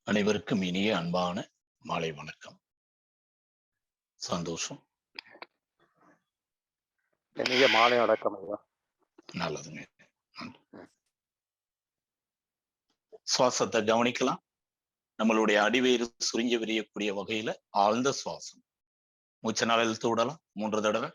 அனைவருக்கும் இனிய அன்பான மாலை வணக்கம். சந்தோஷம். இனிய மாலை வணக்கம் ஐயா. நல்லதுங்க. சுவாசத்தை கவனிக்கலாம். நம்மளுடைய அடிவயிறு சுருங்கி விரியக்கூடிய வகையில ஆழ்ந்த சுவாசம். மூச்ச நாள் இழுத்து விடலாம் 3 தடவை.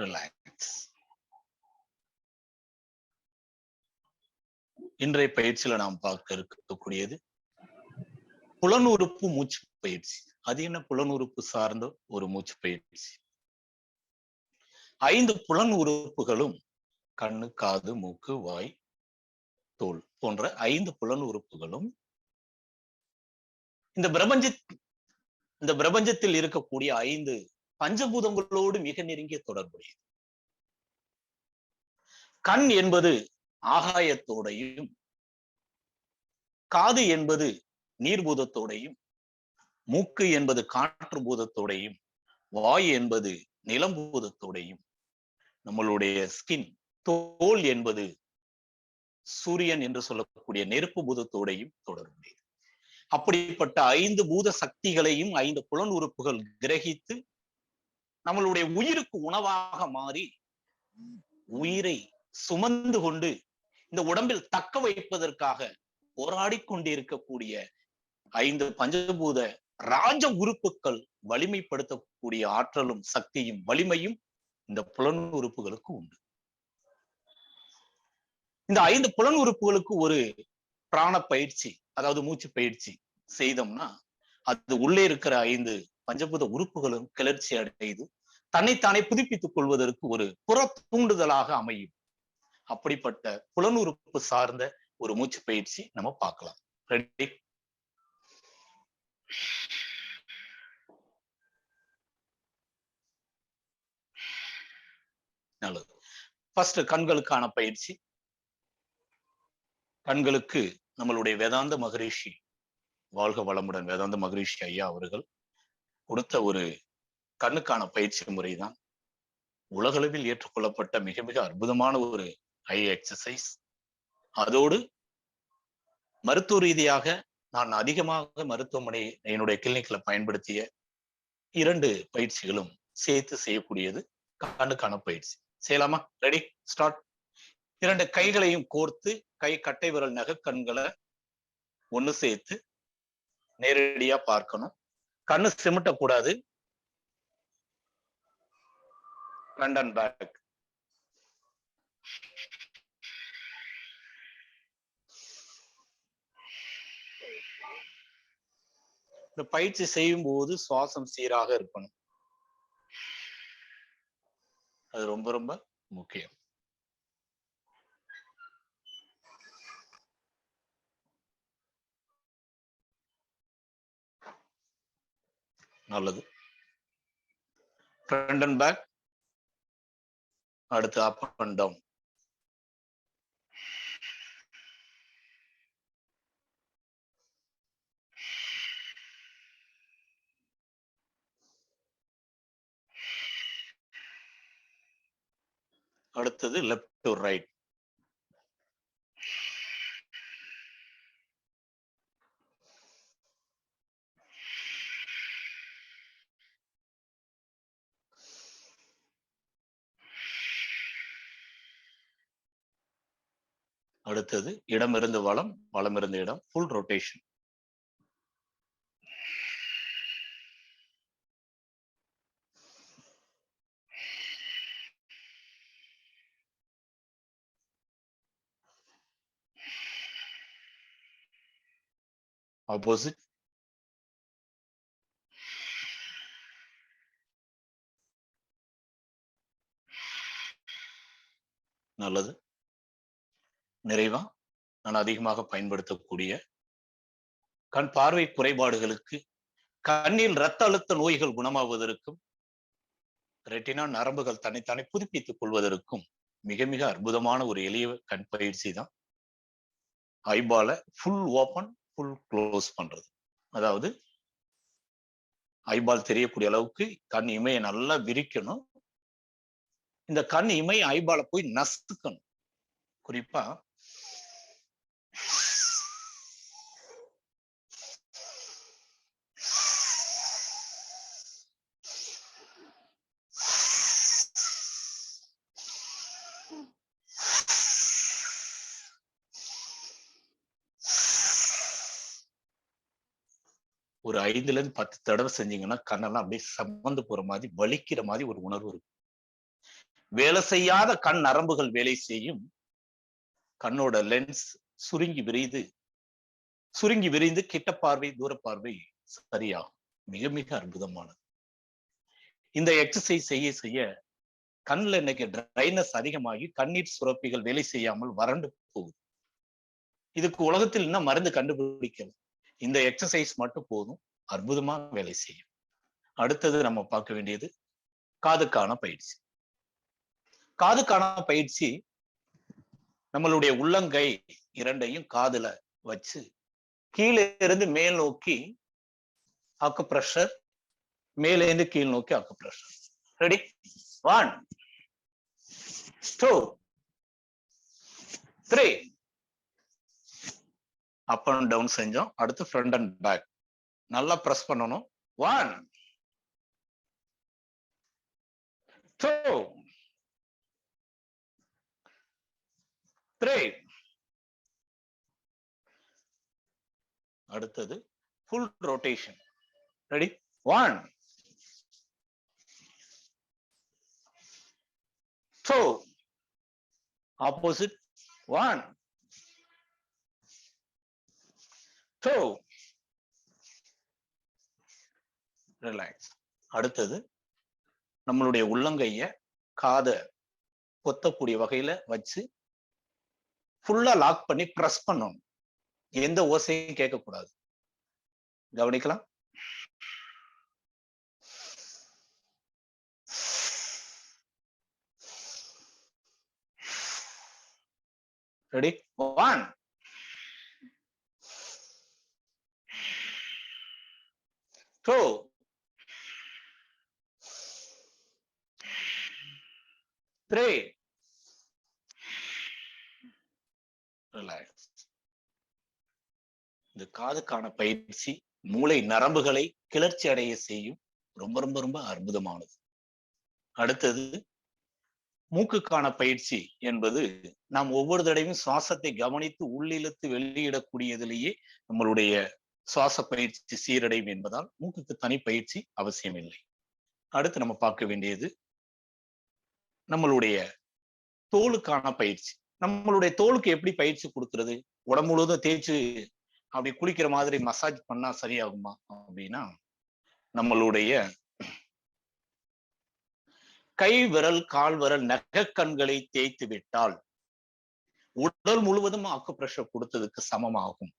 ரிலாக்ஸ். இன்றைய பயிற்சியில நாம் பார்க்க இருக்கக்கூடியது புலனுறுப்பு மூச்சு பயிற்சி. அது என்ன புலனுறுப்பு சார்ந்த ஒரு மூச்சு பயிற்சி? 5 புலன் உறுப்புகளும் கண்ணு, காது, மூக்கு, வாய், தோல் போன்ற 5 புலன் உறுப்புகளும் இந்த பிரபஞ்சத்தில் இருக்கக்கூடிய 5 பஞ்சபூதங்களோடு மிக நெருங்கிய தொடர்புடையது. கண் என்பது ஆகாயத்தோடையும், காது என்பது நீர்பூதத்தோடையும், மூக்கு என்பது காற்று பூதத்தோடையும், வாய் என்பது நிலம்பூதத்தோடையும், நம்மளுடைய ஸ்கின் தோல் என்பது சூரியன் என்று சொல்லக்கூடிய நெருப்பு பூதத்தோடையும் தொடர்புடையது. அப்படிப்பட்ட 5 பூத சக்திகளையும் 5 புலன் உறுப்புகள் கிரகித்து நம்மளுடைய உயிருக்கு உணவாக மாறி உயிரை சுமந்து கொண்டு இந்த உடம்பில் தக்க வைப்பதற்காக போராடி கொண்டிருக்கக்கூடிய 5 பஞ்சபூத ராஜ உறுப்புகள் வலிமைப்படுத்தக்கூடிய ஆற்றலும் சக்தியும் வலிமையும் இந்த புலன் உறுப்புகளுக்கு உண்டு. இந்த 5 புலன் உறுப்புகளுக்கு ஒரு பிராண பயிற்சி, அதாவது மூச்சு பயிற்சி செய்தோம்னா அது உள்ளே இருக்கிற 5 பஞ்சபூத உறுப்புகளும் கிளர்ச்சி அடைந்து தன்னைத்தானே புதுப்பித்துக் கொள்வதற்கு ஒரு புற தூண்டுதலாக அமையும். அப்படிப்பட்ட புலனுறுப்பு சார்ந்த ஒரு மூச்சு பயிற்சி நம்ம பார்க்கலாம். ரெடி? நல்லது. ஃபர்ஸ்ட் கண்களுக்கான பயிற்சி. கண்களுக்கு நம்மளுடைய வேதாந்த மகரிஷி, வாழ்க வளமுடன் வேதாந்த மகரிஷி ஐயா அவர்கள் கொடுத்த ஒரு கண்ணுக்கான பயிற்சி முறைதான் உலகளவில் ஏற்றுக்கொள்ளப்பட்ட மிக மிக அற்புதமான ஒரு ஐ எக்ஸசைஸ். அதோடு மருத்துவ ரீதியாக நான் அதிகமாக மருத்துவமனை என்னுடைய கிளினிக்ல பயன்படுத்திய 2 பயிற்சிகளும் சேர்த்து செய்யக்கூடியது கண்ணுக்கான பயிற்சி. செய்யலாமா? ரெடி? ஸ்டார்ட். 2 கைகளையும் கோர்த்து கை கட்டை விரல் நகக்கண்களை ஒண்ணு சேர்த்து நேரடியா பார்க்கணும். கண்ணு சிமிட்டக்கூடாது. Front and back. இந்த பயிற்சி செய்யும் போது சுவாசம் சீராக இருக்கணும். அது ரொம்ப ரொம்ப முக்கியம். நல்லது. Front and back. அடுத்து அப் அண்ட் டவுன். அடுத்தது லெஃப்ட் டு ரைட். அடுத்தது இடமிருந்து வலம், வலமிருந்து இடம், ஃபுல் ரொட்டேஷன். ஆப்போசிட். நல்லது. நிறைவா நான் அதிகமாக பயன்படுத்தக்கூடிய கண் பார்வை குறைபாடுகளுக்கு, கண்ணில் இரத்த அழுத்த நோய்கள் குணமாவதற்கும், ரெட்டினா நரம்புகள் தன்னைத்தானே புதுப்பித்துக் கொள்வதற்கும் மிக மிக அற்புதமான ஒரு எளிய கண் பயிற்சி தான் ஐபாலை ஃபுல் ஓபன் ஃபுல் க்ளோஸ் பண்றது. அதாவது ஐபால் தெரியக்கூடிய அளவுக்கு கண் இமையை நல்லா விரிக்கணும். இந்த கண் இமை ஐபாலை போய் நசுக்கணும். குறிப்பா ஒரு 5ல இருந்து 10 தடவை செஞ்சீங்கன்னா கண்ணெல்லாம் அப்படியே சமந்து போற மாதிரி வலிக்கிற மாதிரி ஒரு உணர்வு இருக்கும். வேலை செய்யாத கண் நரம்புகள் வேலை செய்யும். கண்ணோட லென்ஸ் சுருங்கி விரிந்து கிட்ட பார்வை தூர பார்வை சரியாகும். மிக மிக அற்புதமானது. இந்த எக்ஸசைஸ் செய்ய செய்ய கண்ணுல இன்னைக்கு ட்ரைனஸ் அதிகமாகி கண்ணீர் சுரப்பிகள் வேலை செய்யாமல் வறண்டு போகுது. இதுக்கு உலகத்தில் இன்னும் மருந்து கண்டுபிடிக்கல. இந்த எக்ஸசைஸ் மட்டும் போதும், அற்புதமா வேலை செய்யும். அடுத்தது நம்ம பார்க்க வேண்டியது காதுக்கான பயிற்சி. காதுக்கான பயிற்சி நம்மளுடைய உள்ளங்கை இரண்டையும் காதுல வச்சு கீழே இருந்து மேல் நோக்கி அக்குப்ரெஷர், மேலே இருந்து கீழ் நோக்கி acupressure. Ready? 1 2 3. Up and down செஞ்சோம். அடுத்து ஃப்ரண்ட் அண்ட் பேக் நல்லா பிரஸ் பண்ணணும். 1 2 3. அடுத்தது full rotation. Ready? 1 2. Opposite. 1 2. Relax. அடுத்தது நம்மளுடைய உள்ளங்கைய காத கொத்தக்கூடிய வகையில வச்சு ஃபுல்லா லாக் பண்ணி பிரஸ் பண்ணணும். எந்த ஓசையும் கேட்கக்கூடாது. கவனிக்கலாம். ரெடி? 1 2 3. ரிலாக்ஸ். இந்த காதுக்கான பயிற்சி மூளை நரம்புகளை கிளர்ச்சி அடைய செய்யும். ரொம்ப ரொம்ப ரொம்ப அற்புதமானது. அடுத்தது மூக்குக்கான பயிற்சி என்பது நாம் ஒவ்வொரு தடவையும் சுவாசத்தை கவனித்து உள்ளிழுத்து வெளியிடக்கூடியதிலேயே நம்மளுடைய சுவாச பயிற்சி சீரடையும் என்பதால் மூக்குக்கு தனி பயிற்சி அவசியம் இல்லை. அடுத்து நம்ம பார்க்க வேண்டியது நம்மளுடைய தோலுக்கான பயிற்சி. நம்மளுடைய தோலுக்கு எப்படி பயிற்சி கொடுக்கிறது? உடம்பு முழுவதும் தேய்ச்சு அப்படி குளிக்கிற மாதிரி மசாஜ் பண்ணா சரியாகுமா அப்படின்னா, நம்மளுடைய கை விரல் கால் விரல் நகக்கண்களை தேய்த்து விட்டால் உடல் முழுவதும் அக்குப்ரெஷர் கொடுத்ததுக்கு சமமாகும்.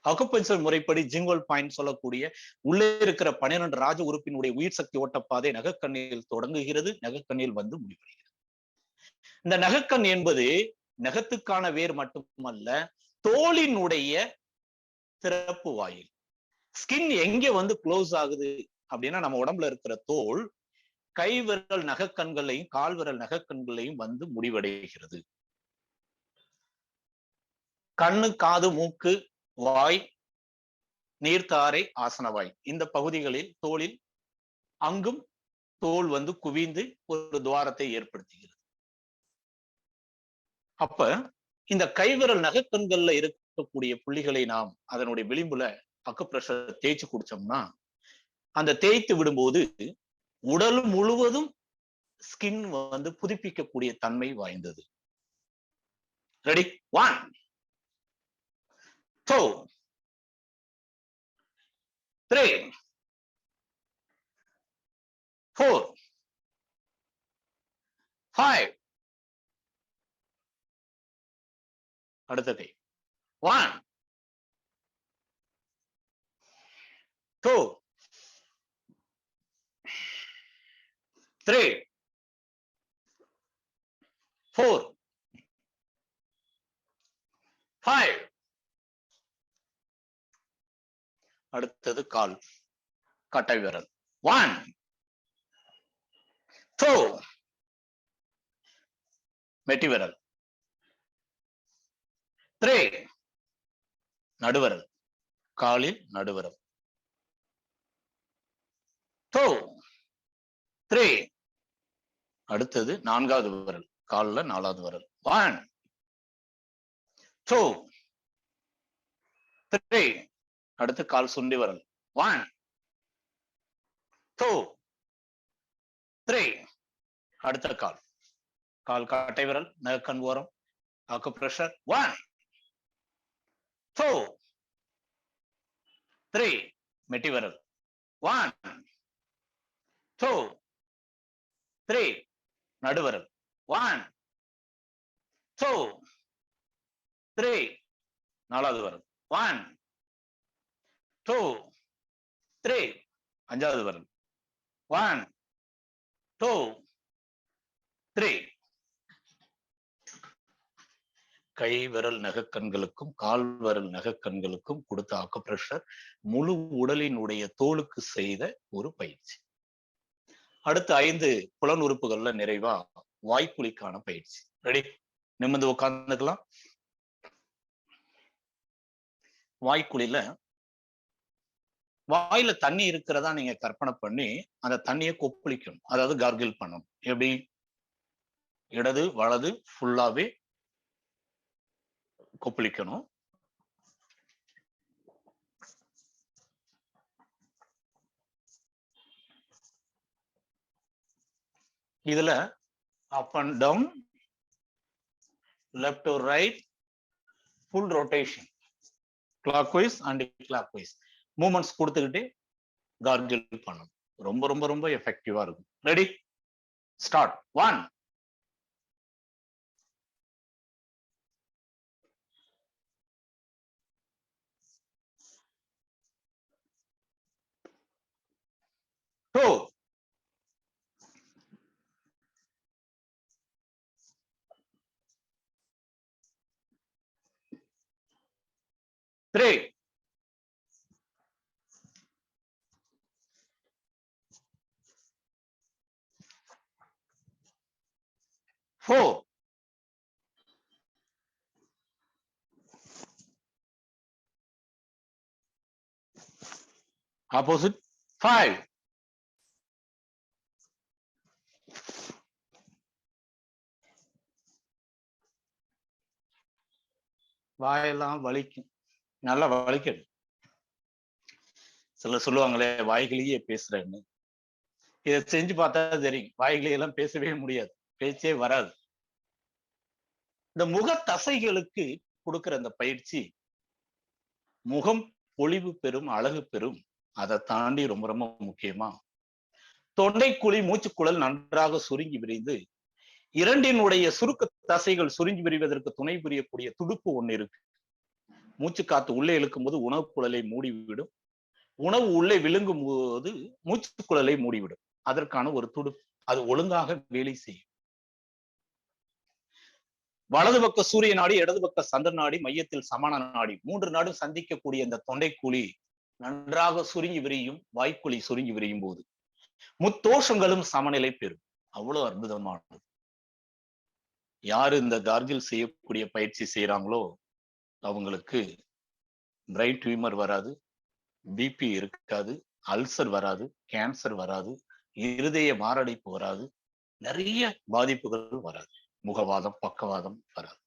அக்குபஞ்சர் முறைப்படி ஜிங்கோல் பாயிண்ட் சொல்லக்கூடிய உள்ளே இருக்கிற 12 ராஜ உறுப்பினுடைய உயிர் சக்தி ஓட்டப்பாதை நகக்கண்ணில் தொடங்குகிறது, நகக்கண்ணில் வந்து முடிவடைகிறது. இந்த நகக்கண் என்பது நகத்துக்கான வேர் மட்டுமல்ல, தோலினுடைய திறப்பு வாயில். ஸ்கின் எங்க வந்து க்ளோஸ் ஆகுது அப்படின்னா, நம்ம உடம்புல இருக்கிற தோல் கை விரல் நகக்கண்களையும் கால் விரல் நகக்கண்களையும் வந்து முடிவடைகிறது. கண்ணு, காது, மூக்கு, வாய், நீர்த்தாரை, ஆசனவாய் இந்த பகுதிகளில் தோலில் அங்கும் தோல் வந்து குவிந்து ஒரு துவாரத்தை ஏற்படுத்துகிறது. அப்ப இந்த கைவிரல் நகக்கண்கள்ல இருக்கக்கூடிய புள்ளிகளை நாம் அதனுடைய விளிம்புல அக்குப்ரெஷர் தேய்ச்சி குடிச்சோம்னா, அந்த தேய்த்து விடும்போது உடல் முழுவதும் ஸ்கின் வந்து புதுப்பிக்கக்கூடிய தன்மை வாய்ந்தது. ரெடி? 1 2 3 4 5. அடுத்த கை. 1 2 3 4 5 அடுத்தது கால், கட்டை விரல். 1 2 மெட்டி விரல். 3 நடுவிரல், காலில் நடுவிரல். 2 3 அடுத்தது 4வது விரல், கால்ல 4வது விரல். 1 2 3 அடுத்து கால் சுண்டி விரல். 1 2 3 அடுத்த கால், கால் கட்டை விரல், நகக்கண் ஓரம், அக்குப்ரெஷர். 1 2 3 மெட்டி விரல். 1 2 3 நடுவிரல். 1 2 3 4வது விரல். 1 2 3 5வது விரல். 1 2 3 கை விரல் நகக்கண்களுக்கும் கால் விரல் நகக்கண்களுக்கும் கொடுத்த அக்குப்ரெஷர் முழு உடலினுடைய தோலுக்கு செய்த ஒரு பயிற்சி. அடுத்த 5 புலன் உறுப்புகள்ல நிறைவா வாய்க்குழிக்கான பயிற்சி. ரெடி? நிமிர்ந்து உட்கார்ந்துக்கலாம். வாய்க்குழியில வாயில தண்ணி இருக்கிறதா நீங்க கற்பனை பண்ணி அந்த தண்ணியை கொப்பளிக்கணும். அதாவது கார்கிள் பண்ணணும். எப்படி? இடது வலது ஃபுல்லாவே கொப்பளிக்கணும். இதுல up and down, left to right, full rotation, clockwise and clockwise movements கொடுத்துக்கிட்டே கார்கிள் பண்ணணும். ரொம்ப ரொம்ப ரொம்ப எஃபெக்டிவா இருக்கும். ரெடி? ஸ்டார்ட். 1 2 3 4 opposite 5 வாயெல்லாம் வலிக்கும். நல்லா வலிக்கணும். சிலர் சொல்லுவாங்களே வாய்களையே பேசுறேன்னு. இதை செஞ்சு பார்த்தா தெரியும். வாய்களையெல்லாம் பேசவே முடியாது, பேச்சே வராது. இந்த முக தசைகளுக்கு கொடுக்கிற அந்த பயிற்சி முகம் பொலிவு பெறும், அழகு பெறும். அதை தாண்டி ரொம்ப ரொம்ப முக்கியமா தொண்டைக்குழி, மூச்சுக்குழல் நன்றாக சுருங்கி விரிந்து இரண்டினுடைய சுருக்க தசைகள் சுருங்கி விரிவதற்கு துணை புரியக்கூடிய துடுப்பு ஒண்ணு இருக்கு. மூச்சு காத்து உள்ளே இழுக்கும் போது உணவு குழலை மூடிவிடும். உணவு உள்ளே விழுங்கும் போது மூச்சுக்குழலை மூடிவிடும். அதற்கான ஒரு துடுப்பு. அது ஒழுங்காக வேலை செய்யும். வலது பக்க சூரிய நாடி, இடது பக்க சந்திர நாடி, மையத்தில் சமான நாடி, 3 நாடும் சந்திக்கக்கூடிய இந்த தொண்டைக்குழி நன்றாக சுருங்கி விரியும். வாய்க்குழி சுருங்கி விரியும் போது முத்தோஷங்களும் சமநிலை பெறும். அவ்வளவு அற்புதமானது. யாரு இந்த கார்கிள் செய்யக்கூடிய பயிற்சி செய்யறாங்களோ அவங்களுக்கு பிரைன் டியூமர் வராது, பிபி இருக்காது, அல்சர் வராது, கேன்சர் வராது, இருதய மாரடைப்பு வராது, நிறைய பாதிப்புகள் வராது, முகவாதம், பக்கவாதம் வராது.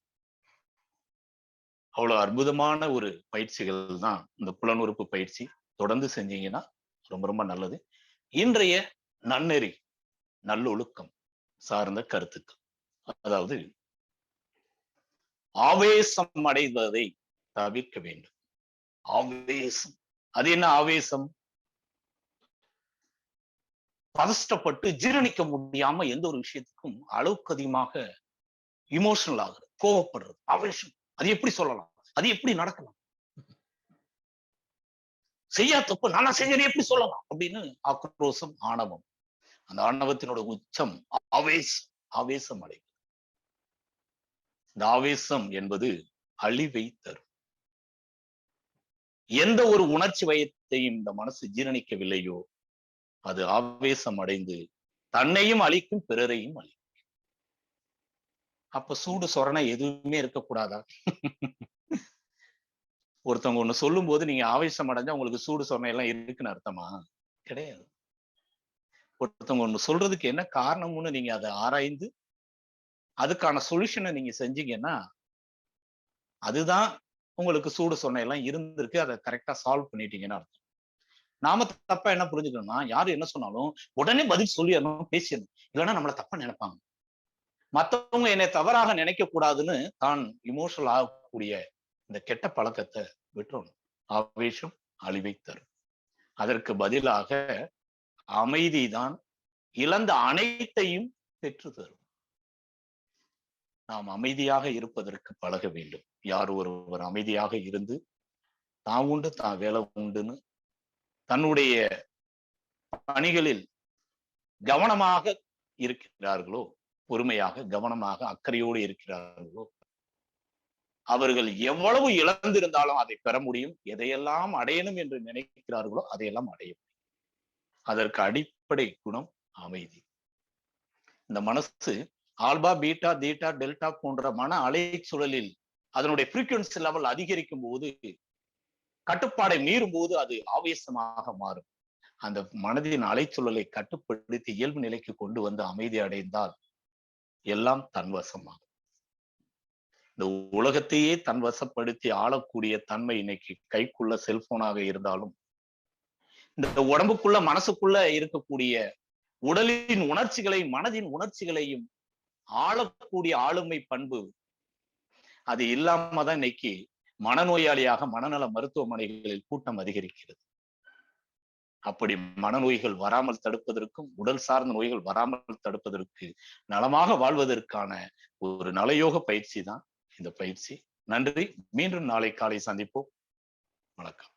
அவ்வளவு அற்புதமான ஒரு பயிற்சிகள் தான் இந்த புலனுறுப்பு பயிற்சி. தொடர்ந்து செஞ்சீங்கன்னா ரொம்ப ரொம்ப நல்லது. இன்றைய நன்னெறி நல்லொழுக்கம் சார்ந்த கருத்துக்கள், அதாவது ஆவேசம் அடைவதை தவிர்க்க வேண்டும். ஆவேசம், அது என்ன ஆவேசம்? பதஷ்டப்பட்டு ஜீரணிக்க முடியாம எந்த ஒரு விஷயத்துக்கும் அளவுக்கு அதிகமாக இமோஷனல் ஆகுது, கோவப்படுறது, ஆவேசம். அது எப்படி சொல்லலாம்? அது எப்படி நடக்கலாம்? செய்யா தப்பு நானா செஞ்சேன்னு எப்படி சொல்லலாம் அப்படின்னு ஆக்ரோஷம், ஆணவம். அந்த ஆணவத்தினோட உச்சம் ஆவேசம். ஆவேசம் அடைவது. இந்த ஆவேசம் என்பது அழிவை தரும். எந்த ஒரு உணர்ச்சி வயத்தையும் இந்த மனசு ஜீரணிக்கவில்லையோ அது ஆவேசம் அடைந்து தன்னையும் அழிக்கும், பிறரையும் அழிக்கும். அப்ப சூடு சொரணை எதுவுமே இருக்கக்கூடாதா? ஒருத்தவங்க ஒண்ணு சொல்லும் போது நீங்க ஆவேசம் அடைஞ்சா உங்களுக்கு சூடு சொரணை எல்லாம் இருக்குன்னு அர்த்தமா? கிடையாது. ஒருத்தவங்க ஒண்ணு சொல்றதுக்கு என்ன காரணம்னு நீங்க அதை ஆராய்ந்து அதுக்கான சொல்யூஷனை நீங்க செஞ்சீங்கன்னா அதுதான் உங்களுக்கு சூடு சொரணை எல்லாம் இருந்திருக்கு. அதை கரெக்டா சால்வ் பண்ணிட்டீங்கன்னா அர்த்தம். நாம தப்பா என்ன புரிஞ்சுக்கணும்னா யாரு என்ன சொன்னாலும் உடனே பதில் சொல்லிடணும், பேசிடணும். இல்லைன்னா நம்மளை தப்பா நினைப்பாங்க. மத்தவங்க என்னை தவறாக நினைக்க கூடாதுன்னு தான் இமோஷனல் ஆகக்கூடிய இந்த கெட்ட பழக்கத்தை விட்டுறணும். ஆவேசம் அழிவை தரும். அதற்கு பதிலாக அமைதிதான் இழந்த அனைத்தையும் பெற்று தரும். நாம் அமைதியாக இருப்பதற்கு பழக வேண்டும். யார் ஒருவர் அமைதியாக இருந்து தான் உண்டு தான் வேலை உண்டுன்னு தன்னுடைய பணிகளில் கவனமாக இருக்கிறார்களோ, பொறுமையாக கவனமாக அக்கறையோடு இருக்கிறார்களோ, அவர்கள் எவ்வளவு இழந்திருந்தாலும் அதை பெற முடியும். எதையெல்லாம் அடையணும் என்று நினைக்கிறார்களோ அதையெல்லாம் அடைய முடியும். அதற்கு அடிப்படை குணம் அமைதி. இந்த மனசு ஆல்பா, பீட்டா, தீட்டா, டெல்டா போன்ற மன அலை சுழலில் அதனுடைய ஃப்ரீக்வன்சி லெவல் அதிகரிக்கும் போது, கட்டுப்பாடை மீறும் போது அது ஆவேசமாக மாறும். அந்த மனதின் அலைச்சூழலை கட்டுப்படுத்தி இயல்பு நிலைக்கு கொண்டு வந்து அமைதி அடைந்தால் எல்லாம் தன்வசமாகும். இந்த உலகத்தையே தன்வசப்படுத்தி ஆளக்கூடிய தன்மை இன்னைக்கு கைக்குள்ள செல்போனாக இருந்தாலும், இந்த உடம்புக்குள்ள மனசுக்குள்ள இருக்கக்கூடிய உடலின் உணர்ச்சிகளை மனதின் உணர்ச்சிகளையும் ஆளக்கூடிய ஆளுமை பண்பு அது இல்லாம தான் இன்னைக்கு மனநோயாளியாக மனநல மருத்துவமனைகளில் கூட்டம் அதிகரிக்கிறது. அப்படி மனநோய்கள் வராமல் தடுப்பதற்கும் உடல் சார்ந்த நோய்கள் வராமல் தடுப்பதற்கு நலமாக வாழ்வதற்கான ஒரு நலயோக பயிற்சி தான் இந்த பயிற்சி. நன்றி. மீண்டும் நாளை காலை சந்திப்போம். வணக்கம்.